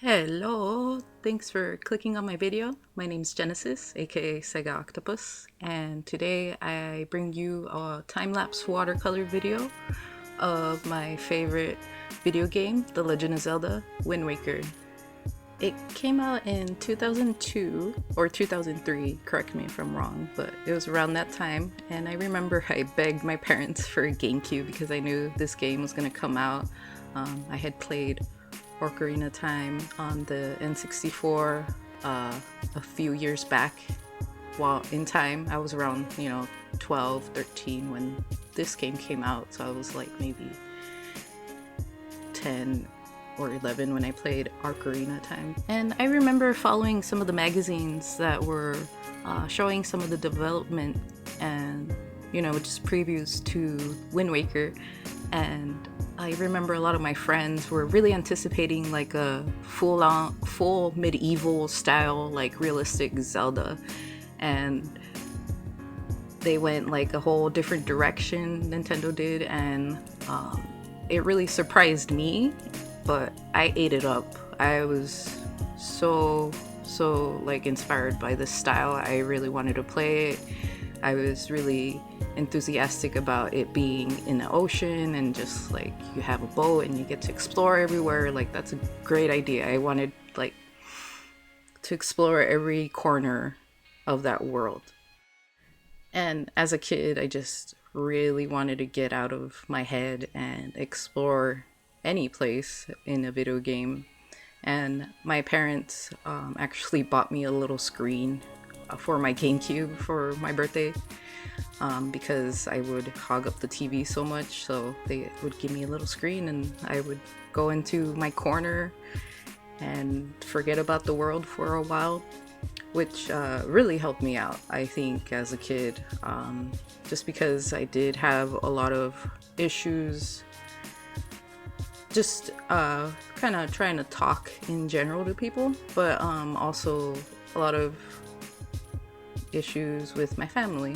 Hello, thanks for clicking on my video. My name is Genesis, aka 𝓫𝓻𝓵𝓭, and today I bring you a time-lapse watercolor video of my favorite video game, The Legend of Zelda: Wind Waker. It came out in 2002 or 2003, correct me if I'm wrong, but it was around that time, and I remember I begged my parents for a GameCube because I knew this game was going to come out. I had played 𝓫𝓮𝓪𝓾𝓵 Time on the N64 a few years back. While in time, I was around 12, 13 when this game came out, so I was like maybe 10 or 11 when I played 𝓫𝓮𝓪𝓾𝓵 Time. And I remember following some of the magazines that were showing some of the development and just previews to Wind Waker, and I remember a lot of my friends were really anticipating like a full medieval style, like realistic Zelda, and they went like a whole different direction, Nintendo did, and it really surprised me, but I ate it up. I was so like inspired by this style. I really wanted to play it. I was really enthusiastic about it being in the ocean and just like you have a boat and you get to explore everywhere. Like that's a great idea. I wanted like to explore every corner of that world. And as a kid, I just really wanted to get out of my head and explore any place in a video game. And my parents actually bought me a little screen for my GameCube for my birthday, because I would hog up the TV so much, so they would give me a little screen and I would go into my corner and forget about the world for a while, which really helped me out, I think, as a kid, just because I did have a lot of issues just kind of trying to talk in general to people, but also a lot of issues with my family.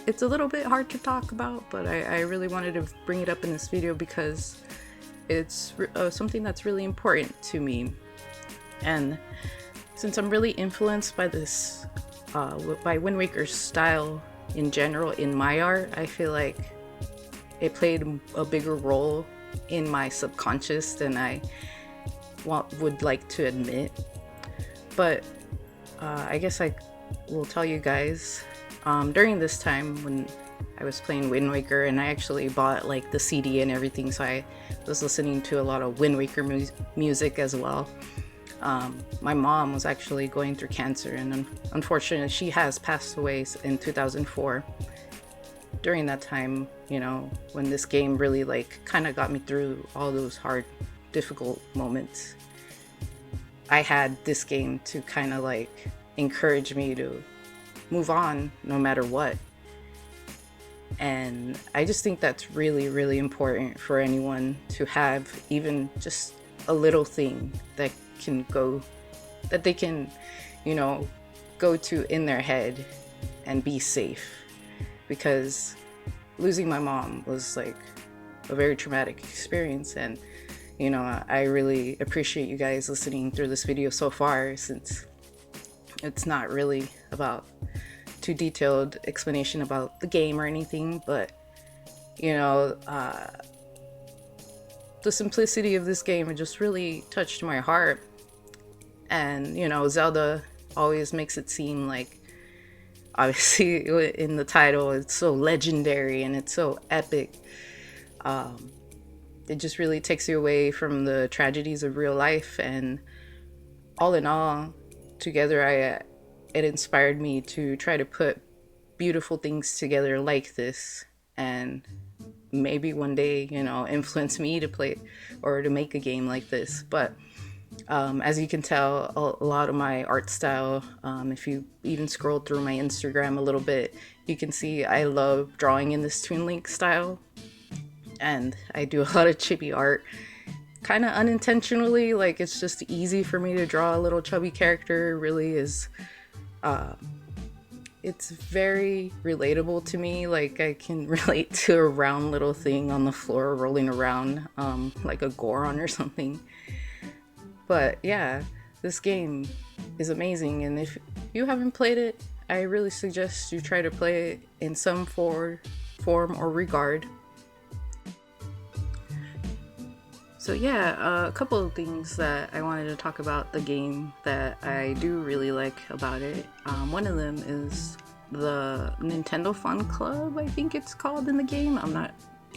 It's a little bit hard to talk about, but I really wanted to bring it up in this video because it's something that's really important to me. And since I'm really influenced by this, by Wind Waker's style in general in my art, I feel like it played a bigger role in my subconscious than I would like to admit. But I guess I will tell you guys, during this time when I was playing Wind Waker, and I actually bought like the CD and everything, so I was listening to a lot of Wind Waker music as well. My mom was actually going through cancer, and unfortunately she has passed away in 2004. During that time, when this game really like kind of got me through all those hard, difficult moments, I had this game to kind of like encourage me to move on no matter what. And I just think that's really, really important for anyone to have, even just a little thing that they can, go to in their head and be safe. Because losing my mom was like a very traumatic experience, and I really appreciate you guys listening through this video so far, since it's not really about too detailed explanation about the game or anything, but the simplicity of this game, it just really touched my heart. And Zelda always makes it seem like, obviously in the title, it's so legendary and it's so epic. It just really takes you away from the tragedies of real life, and all in all, together, it inspired me to try to put beautiful things together like this, and maybe one day, influence me to play or to make a game like this. But as you can tell, a lot of my art style, if you even scroll through my Instagram a little bit, you can see I love drawing in this Toon Link style, and I do a lot of chibi art, kind of unintentionally. Like, it's just easy for me to draw a little chubby character. It really is. It's very relatable to me. Like, I can relate to a round little thing on the floor rolling around, like a Goron or something. But yeah, this game is amazing, and if you haven't played it, I really suggest you try to play it in some form or regard. So yeah, a couple of things that I wanted to talk about the game that I do really like about it. One of them is the Nintendo Fun Club, I think it's called in the game. I'm not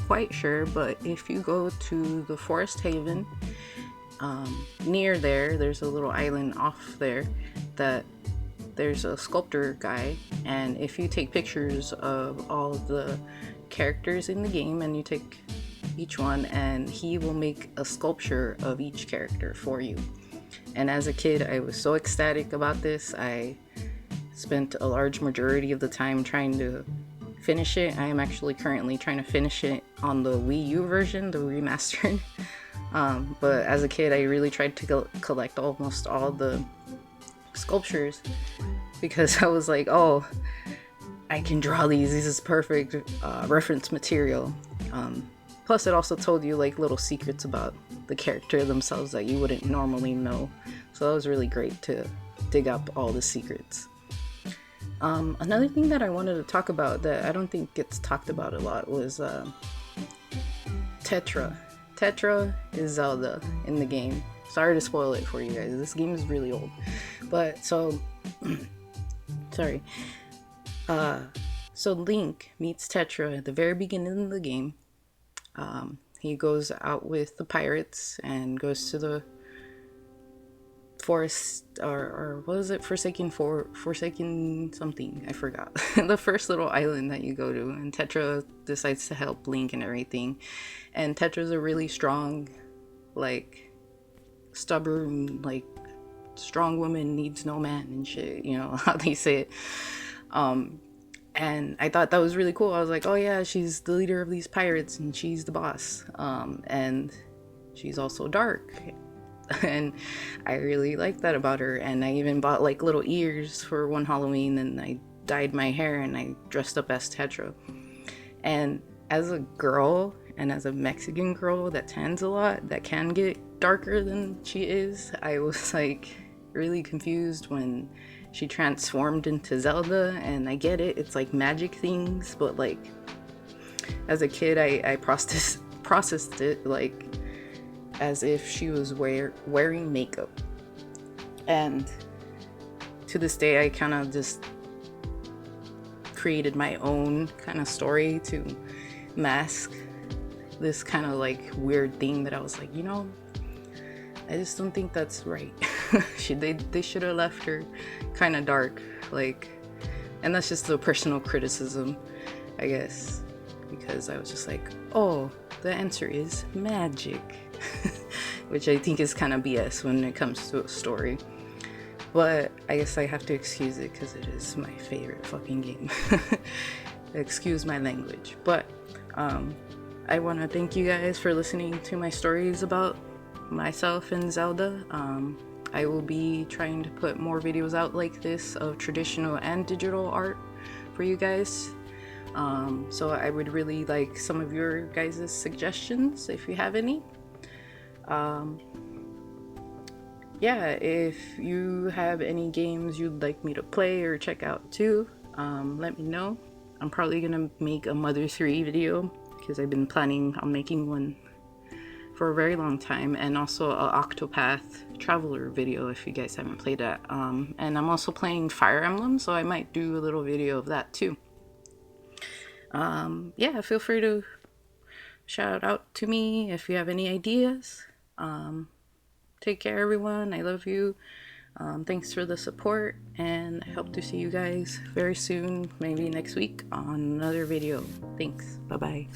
quite sure, but if you go to the Forest Haven, near there's a little island off there that there's a sculptor guy, and if you take pictures of all of the characters in the game and you take each one, and he will make a sculpture of each character for you. And as a kid, I was so ecstatic about this. I spent a large majority of the time trying to finish it. I am actually currently trying to finish it on the Wii U version, the remastered. But as a kid, I really tried to collect almost all the sculptures because I was like, oh, I can draw these. This is perfect reference material. Plus, it also told you like little secrets about the character themselves that you wouldn't normally know. So that was really great to dig up all the secrets. Another thing that I wanted to talk about that I don't think gets talked about a lot was 𝓫𝓻𝓵𝓭. 𝓫𝓻 is Zelda in the game. Sorry to spoil it for you guys. This game is really old. But so, sorry. So Link meets 𝓫𝓻 at the very beginning of the game. He goes out with the pirates and goes to the forest, or what is it? Forsaken something. I forgot. The first little island that you go to, and 𝓫𝓻 decides to help Link and everything. And 𝓫𝓻's a really strong, like, stubborn, like, strong woman needs no man and shit, you know how they say it. And I thought that was really cool. I was like, oh yeah, she's the leader of these pirates and she's the boss. And she's also dark. And I really like that about her. And I even bought like little ears for one Halloween, and I dyed my hair and I dressed up as 𝓫𝓻. And as a girl, and as a Mexican girl that tans a lot, that can get darker than she is, I was like really confused when she transformed into Zelda. And I get it, it's like magic things, but like as a kid I processed it like as if she was wearing makeup. And to this day I kind of just created my own kind of story to mask this kind of like weird thing that I was like, you know, I just don't think that's right. They should have left her kind of dark, like, and that's just a personal criticism, I guess, because I was just like, oh, the answer is magic, which I think is kind of BS when it comes to a story. But I guess I have to excuse it because it is my favorite fucking game. Excuse my language. But I want to thank you guys for listening to my stories about myself and Zelda. I will be trying to put more videos out like this of traditional and digital art for you guys. So I would really like some of your guys' suggestions if you have any. Yeah, if you have any games you'd like me to play or check out too, let me know. I'm probably gonna make a Mother 3 video because I've been planning on making one for a very long time, and also a Octopath Traveler video if you guys haven't played that. And I'm also playing Fire Emblem, so I might do a little video of that too. Yeah, feel free to shout out to me if you have any ideas. Take care everyone, I love you. Thanks for the support, and I hope to see you guys very soon, maybe next week on another video. Thanks, bye bye.